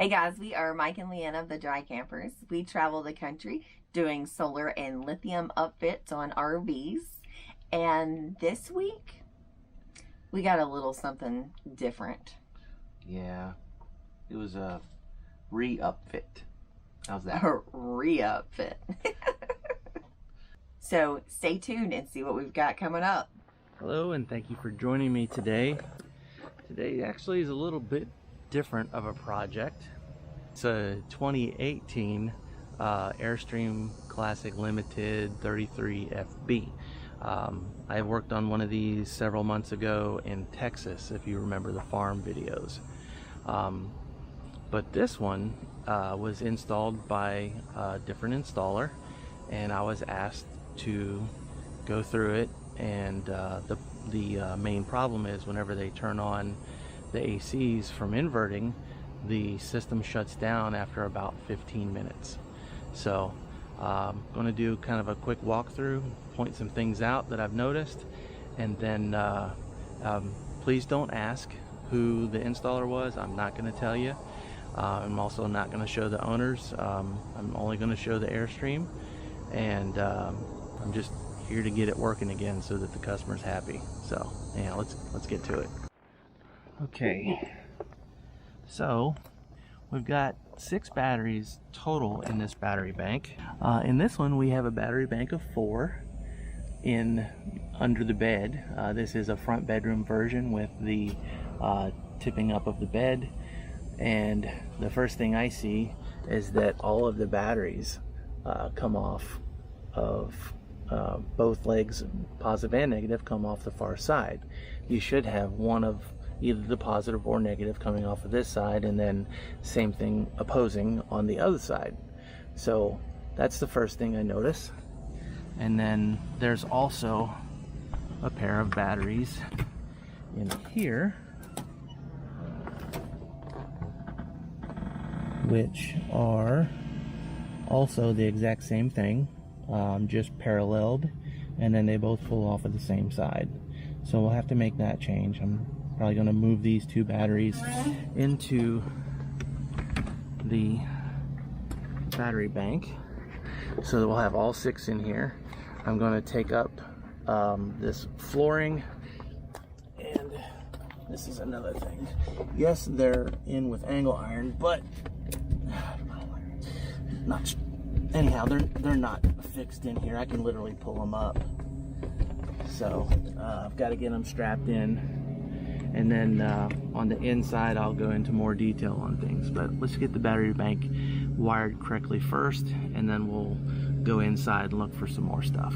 Hey guys, we are Mike and Leanna of the Dry Campers. We travel the country doing solar and lithium upfits on RVs. And this week, we got a little something different. Yeah, it was a re-upfit. How's that? A re-upfit. So stay tuned and see what we've got coming up. Hello, and thank you for joining me today. Today actually is a little bit different of a project. It's a 2018 Airstream Classic Limited 33FB. I worked on one of these several months ago in Texas, if you remember the farm videos. But this one was installed by a different installer, and I was asked to go through it. And the main problem is whenever they turn on the ACs from inverting, the system shuts down after about 15 minutes. So I'm going to do kind of a quick walkthrough, point some things out that I've noticed, and then please don't ask who the installer was. I'm not going to tell you. I'm also not going to show the owners. I'm only going to show the Airstream, and I'm just here to get it working again so that the customer's happy. So yeah, let's get to it. Okay, so we've got 6 batteries total in this battery bank. In this one we have a battery bank of 4 in under the bed. This is a front bedroom version with the tipping up of the bed, and the first thing I see is that all of the batteries come off of both legs, positive and negative, come off the far side. You should have one of either the positive or negative coming off of this side, and then same thing opposing on the other side. So that's the first thing I notice. And then there's also a pair of batteries in here, which are also the exact same thing, just paralleled, and then they both pull off of the same side. So we'll have to make that change. I'm probably going to move these 2 batteries into the battery bank so that we'll have all 6 in here. I'm going to take up this flooring, and this is another thing. Yes, they're in with angle iron, but not. Anyhow, they're not fixed in here. I can literally pull them up. So I've got to get them strapped in, and then on the inside I'll go into more detail on things. But let's get the battery bank wired correctly first, and then we'll go inside and look for some more stuff.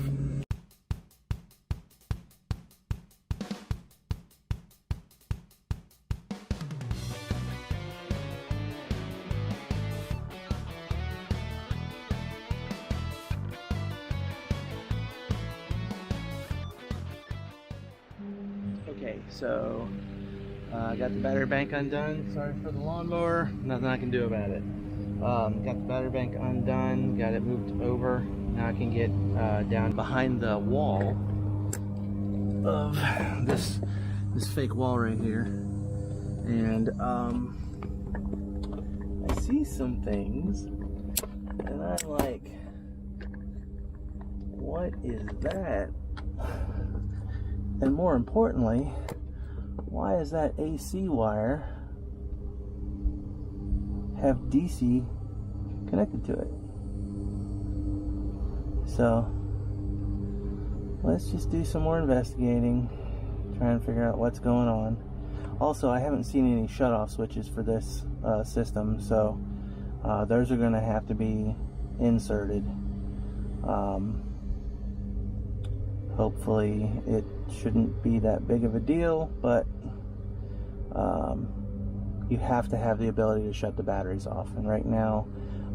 Okay, so I got the battery bank undone. Sorry for the lawnmower, nothing I can do about it. Got the battery bank undone, got it moved over. Now I can get down behind the wall of this fake wall right here, and I see some things, and I'm like, what is that? And more importantly, why does that AC wire have DC connected to it? So let's just do some more investigating, try and figure out what's going on. Also, I haven't seen any shutoff switches for this system, so those are going to have to be inserted. Hopefully it shouldn't be that big of a deal, but you have to have the ability to shut the batteries off, and right now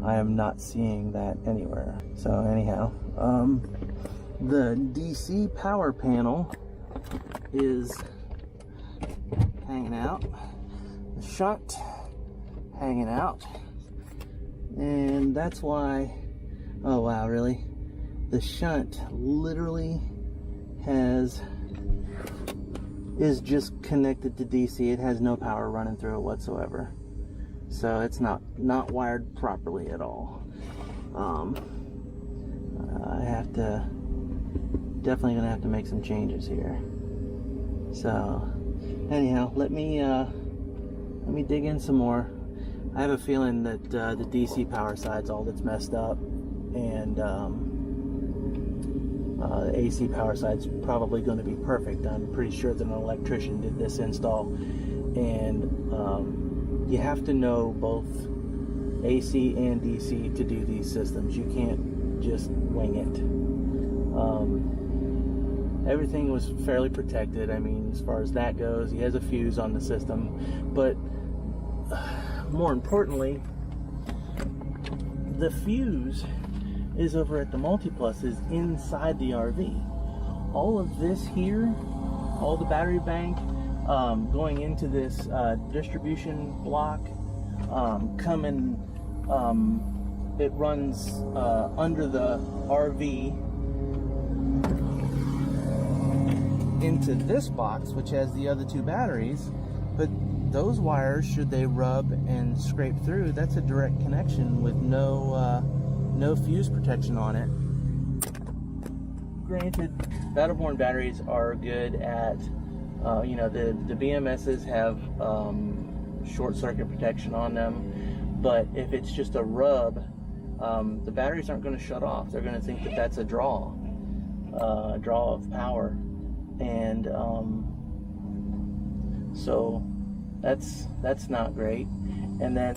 I am not seeing that anywhere. So anyhow, the DC power panel is hanging out, the shunt hanging out, and that's why, oh wow, really? The shunt literally is just connected to DC. It has no power running through it whatsoever. So it's not wired properly at all. I have to definitely gonna have to make some changes here. So anyhow, let me dig in some more. I have a feeling that the DC power side's all that's messed up, and the AC power side's probably going to be perfect. I'm pretty sure that an electrician did this install, and you have to know both AC and DC to do these systems. You can't just wing it. Everything was fairly protected. I mean, as far as that goes, he has a fuse on the system, but more importantly, the fuse is over at the multiplus, is inside the RV. All of this here, all the battery bank going into this distribution block, it runs under the RV into this box, which has the other two batteries. But those wires, should they rub and scrape through, that's a direct connection with no fuse protection on it. Granted, Battleborn batteries are good at, the BMSs have short circuit protection on them, but if it's just a rub, the batteries aren't going to shut off. They're going to think that that's a draw of power, and so that's not great. And then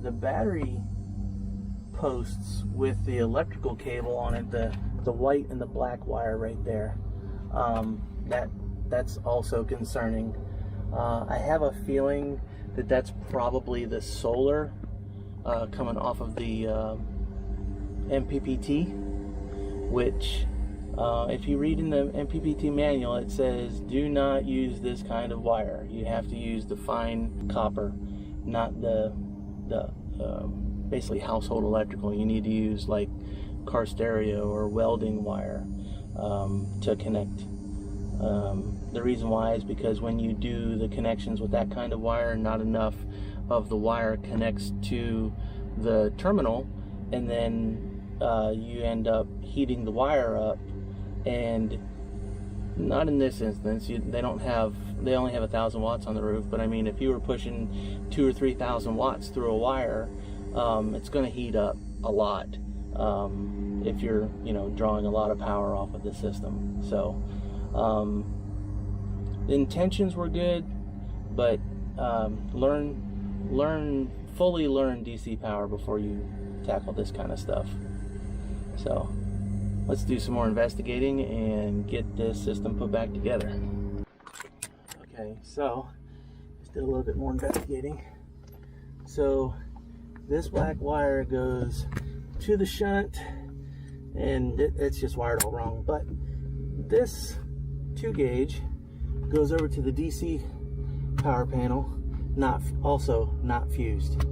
the battery posts with the electrical cable on it, the white and the black wire right there, that's also concerning. I have a feeling that that's probably the solar coming off of the MPPT, which if you read in the MPPT manual, it says do not use this kind of wire. You have to use the fine copper, not the basically household electrical. You need to use like car stereo or welding wire to connect. The reason why is because when you do the connections with that kind of wire, not enough of the wire connects to the terminal, and then you end up heating the wire up. And not in this instance, they only have 1,000 watts on the roof, but I mean, if you were pushing 2,000 or 3,000 watts through a wire, it's going to heat up a lot if you're drawing a lot of power off of the system. So the intentions were good, but fully learn DC power before you tackle this kind of stuff. So let's do some more investigating and get this system put back together. Okay, so let's do a little bit more investigating. So this black wire goes to the shunt, and it's just wired all wrong. But this 2 gauge goes over to the DC power panel, also not fused.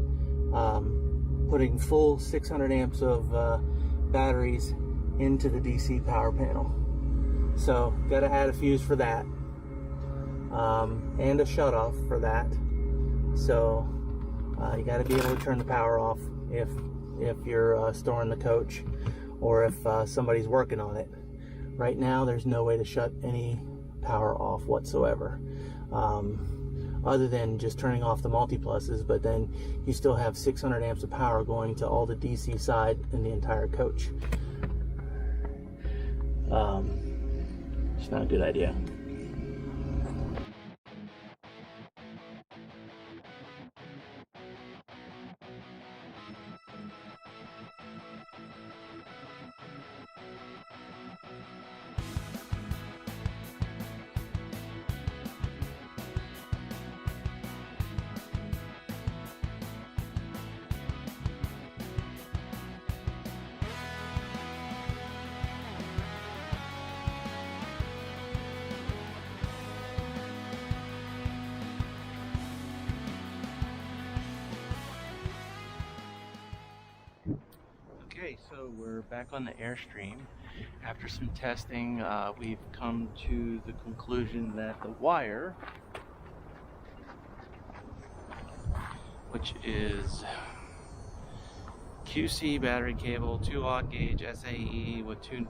Putting full 600 amps of batteries into the DC power panel. So got to add a fuse for that, and a shutoff for that. So you got to be able to turn the power off if you're storing the coach, or if somebody's working on it. Right now there's no way to shut any power off whatsoever, other than just turning off the multipluses, but then you still have 600 amps of power going to all the DC side in the entire coach. It's not a good idea. Okay, so we're back on the Airstream. After some testing, we've come to the conclusion that the wire which is QC battery cable, 2-aught gauge SAE with two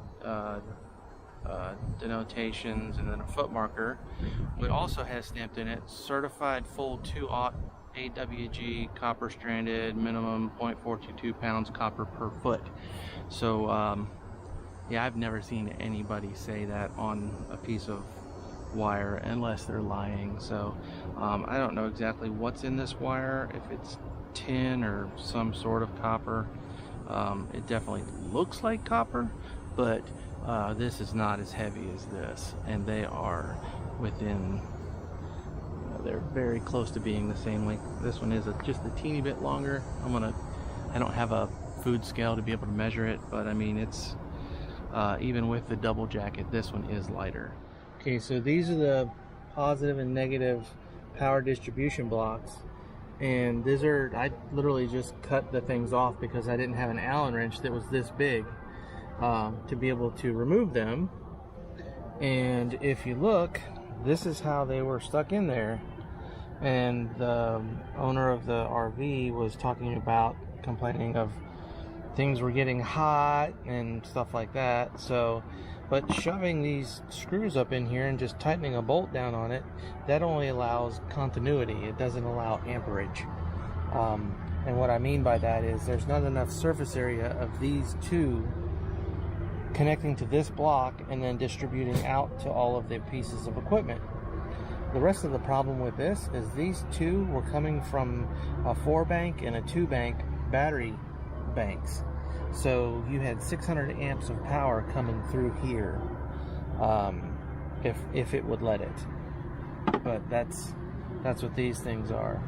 denotations and then a foot marker. It also has stamped in it certified full 2-aught AWG copper stranded, minimum 0.422 pounds copper per foot. So yeah, I've never seen anybody say that on a piece of wire unless they're lying. So I don't know exactly what's in this wire, if it's tin or some sort of copper. It definitely looks like copper, but this is not as heavy as this, and they are within, they're very close to being the same length. This one is just a teeny bit longer. I don't have a food scale to be able to measure it, but I mean, it's even with the double jacket, this one is lighter. Okay, so these are the positive and negative power distribution blocks, and these are, I literally just cut the things off because I didn't have an Allen wrench that was this big to be able to remove them. And if you look, this is how they were stuck in there, and the owner of the RV was talking about complaining of things were getting hot and stuff like that. So but shoving these screws up in here and just tightening a bolt down on it, that only allows continuity. It doesn't allow amperage. And what I mean by that is there's not enough surface area of these two connecting to this block and then distributing out to all of the pieces of equipment. The rest of the problem with this is these two were coming from a 4-bank and a 2-bank battery banks. So you had 600 amps of power coming through here, if it would let it. But that's what these things are,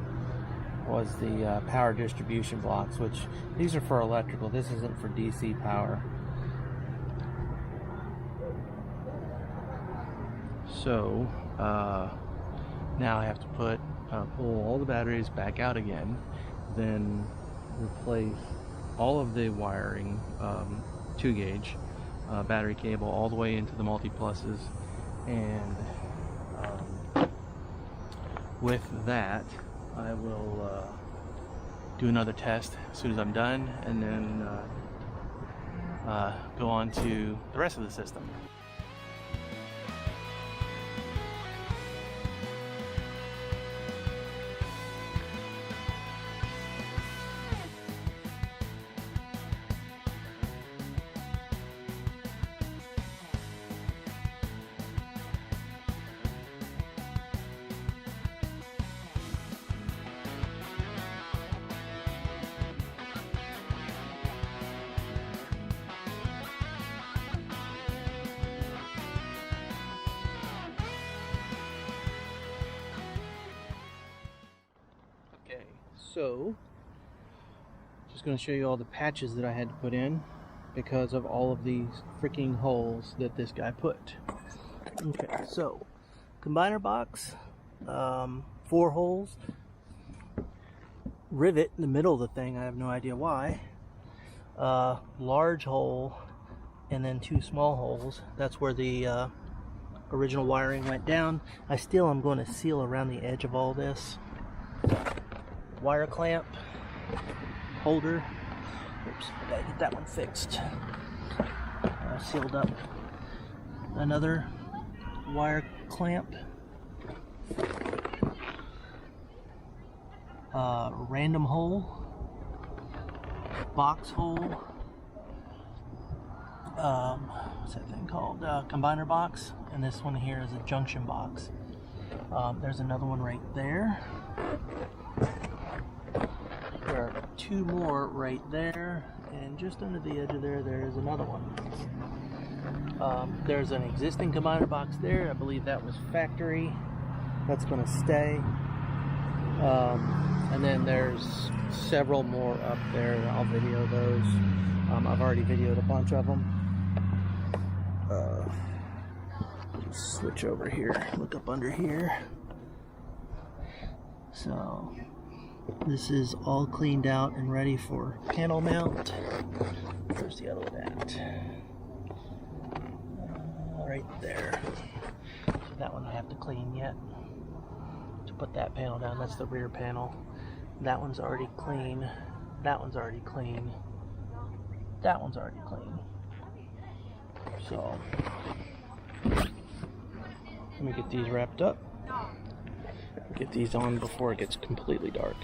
was the power distribution blocks, which these are for electrical. This isn't for DC power. So now I have to pull all the batteries back out again, then replace all of the wiring, 2-gauge battery cable all the way into the multi-pluses, and with that I will do another test as soon as I'm done, and then go on to the rest of the system. So, just going to show you all the patches that I had to put in because of all of these freaking holes that this guy put. Okay, so combiner box, 4 holes, rivet in the middle of the thing, I have no idea why, large hole, and then 2 small holes. That's where the original wiring went down. I still am going to seal around the edge of all this. Wire clamp holder. Oops, I gotta get that one fixed. Sealed up. Another wire clamp. Random hole. Box hole. What's that thing called? Combiner box. And this one here is a junction box. There's another one right there. There are 2 more right there, and just under the edge of there is another one. There's an existing combiner box there. I believe that was factory. That's going to stay. And then there's several more up there. I'll video those. I've already videoed a bunch of them. Switch over here. Look up under here. So this is all cleaned out and ready for panel mount. Where's the other one at? Right there. So that one I have to clean yet to put that panel down. That's the rear panel. That one's already clean. That one's already clean. That one's already clean. So, let me get these wrapped up. Get these on before it gets completely dark.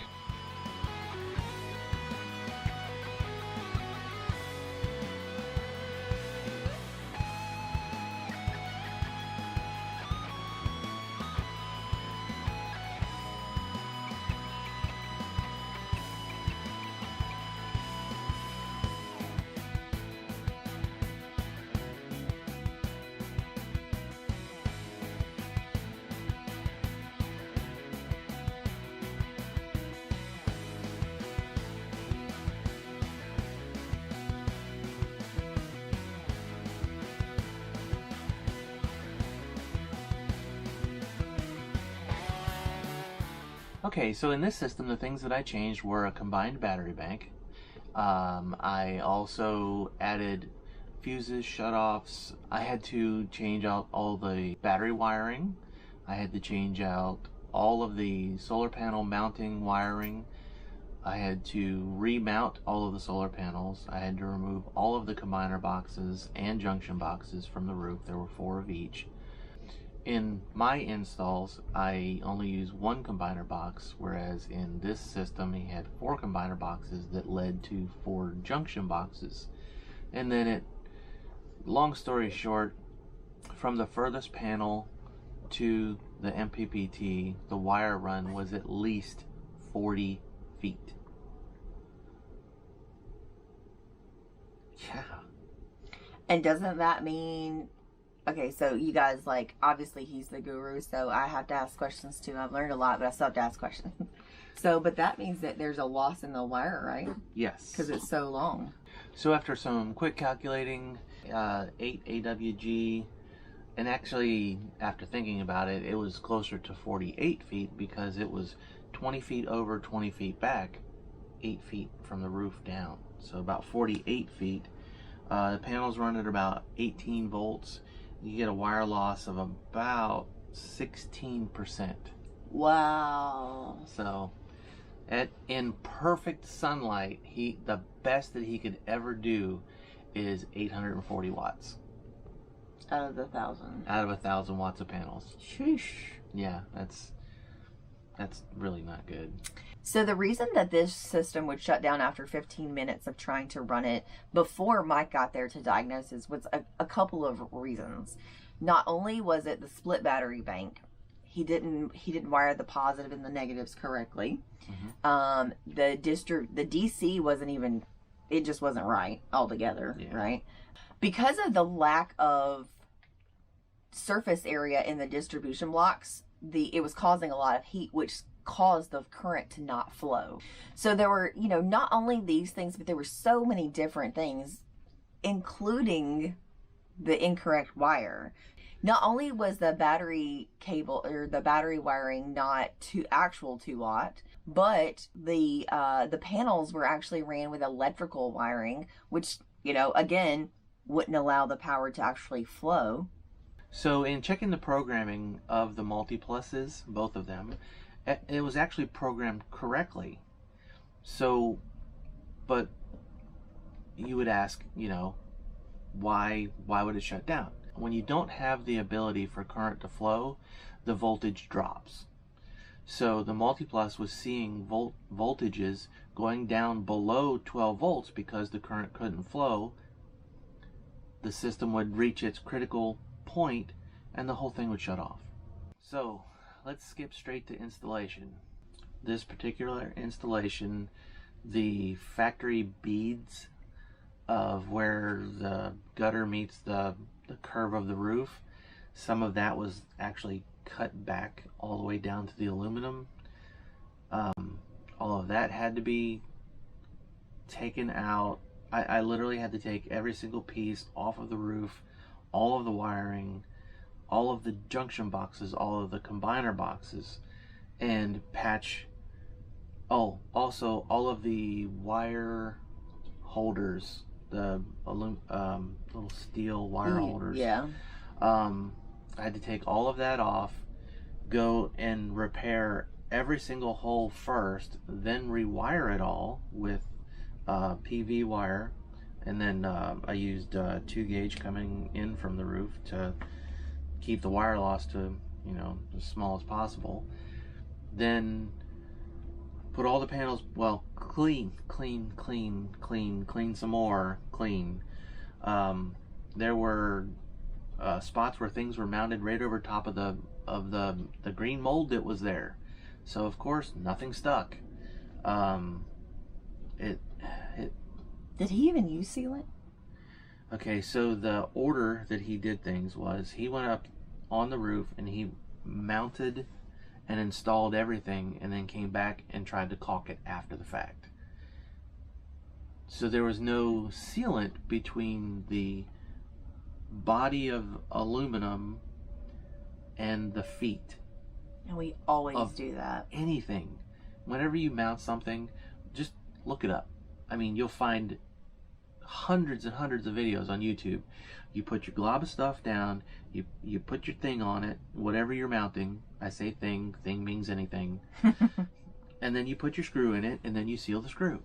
Okay, so in this system, the things that I changed were a combined battery bank. I also added fuses, shutoffs. I had to change out all the battery wiring. I had to change out all of the solar panel mounting wiring. I had to remount all of the solar panels. I had to remove all of the combiner boxes and junction boxes from the roof. There were 4 of each. In my installs, I only use 1 combiner box, whereas in this system he had 4 combiner boxes that led to 4 junction boxes. And then long story short, from the furthest panel to the MPPT, the wire run was at least 40 feet. Yeah. And doesn't that mean, okay, so you guys, like, obviously he's the guru, so I have to ask questions too. I've learned a lot, but I still have to ask questions. So, but that means that there's a loss in the wire, right? Yes. Because it's so long. So after some quick calculating, 8 AWG, and actually after thinking about it, it was closer to 48 feet because it was 20 feet over, 20 feet back, 8 feet from the roof down. So about 48 feet. The panels run at about 18 volts. You get a wire loss of about 16%. Wow. So in perfect sunlight, the best that he could ever do is 840 watts. Out of the 1,000. Out of 1,000 watts of panels. Sheesh. Yeah, that's really not good. So the reason that this system would shut down after 15 minutes of trying to run it before Mike got there to diagnosis was a couple of reasons. Not only was it the split battery bank, he didn't wire the positive and the negatives correctly. Mm-hmm. The DC wasn't even, it just wasn't right altogether, yeah. Right? Because of the lack of surface area in the distribution blocks, it was causing a lot of heat, which caused the current to not flow. So there were, not only these things, but there were so many different things, including the incorrect wire. Not only was the battery cable or the battery wiring not actual 2 watt, but the panels were actually ran with electrical wiring, which, again, wouldn't allow the power to actually flow. So in checking the programming of the multi-pluses, both of them, it was actually programmed correctly. So, but you would ask, why would it shut down? When you don't have the ability for current to flow, the voltage drops. So the multi-plus was seeing voltages going down below 12 volts because the current couldn't flow. The system would reach its critical point and the whole thing would shut off. So let's skip straight to installation. This particular installation, the factory beads of where the gutter meets the curve of the roof, some of that was actually cut back all the way down to the aluminum. All of that had to be taken out. I literally had to take every single piece off of the roof, all of the wiring, all of the junction boxes, all of the combiner boxes, and patch. Oh, also all of the wire holders, the little steel wire holders. Yeah. I had to take all of that off, go and repair every single hole first, then rewire it all with PV wire, and then I used 2 gauge coming in from the roof to keep the wire loss to, you know, as small as possible. Then put all the panels, well, clean some more, clean. There were spots where things were mounted right over top of the green mold that was there, so of course nothing stuck. Did he even use sealant? Okay, so the order that he did things was he went up on the roof and he mounted and installed everything, and then came back and tried to caulk it after the fact. So there was no sealant between the body of aluminum and the feet. And we always do that. Anything. Whenever you mount something, just look it up. I mean, you'll find hundreds and hundreds of videos on YouTube. You put your glob of stuff down, you put your thing on it, whatever you're mounting. I say thing means anything. And then you put your screw in it, and then you seal the screw.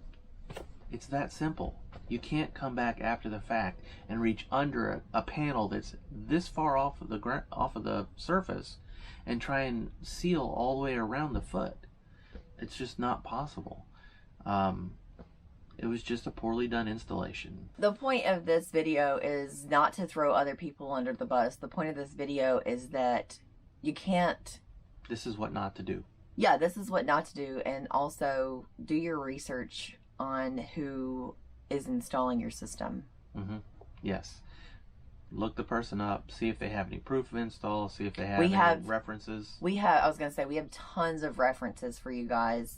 It's that simple. You can't come back after the fact and reach under a panel that's this far off of the surface and try and seal all the way around the foot. It's just not possible. It was just a poorly done installation. The point of this video is not to throw other people under the bus. The point of this video is that you can't... This is what not to do. Yeah, this is what not to do. And also do your research on who is installing your system. Mm-hmm. Yes. Look the person up, see if they have any proof of install, see if they have any references. I was going to say, we have tons of references for you guys.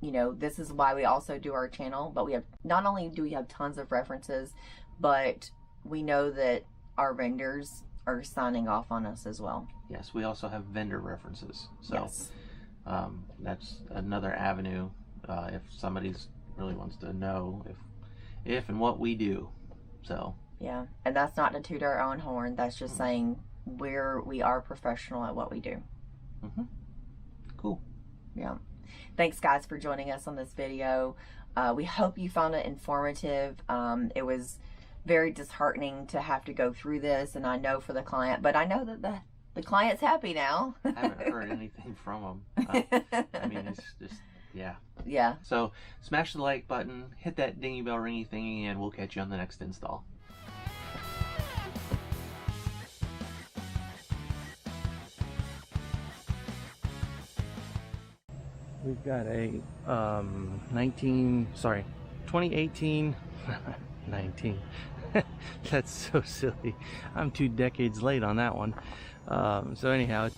You know, this is why we also do our channel, but we have, not only do we have tons of references, but we know that our vendors are signing off on us as well. Yes, we also have vendor references. So yes. That's another avenue if somebody's really wants to know if and what we do. So yeah, and that's not to toot our own horn. That's just saying we are professional at what we do. Mm-hmm. Cool. Yeah. Thanks, guys, for joining us on this video. We hope you found it informative. It was very disheartening to have to go through this, and I know for the client, but I know that the client's happy now. I haven't heard anything from them. I mean, it's just, yeah. Yeah. So smash the like button, hit that dingy bell ringy thingy, and we'll catch you on the next install. We've got a 2018 19. That's so silly. I'm 2 decades late on that one. So anyhow,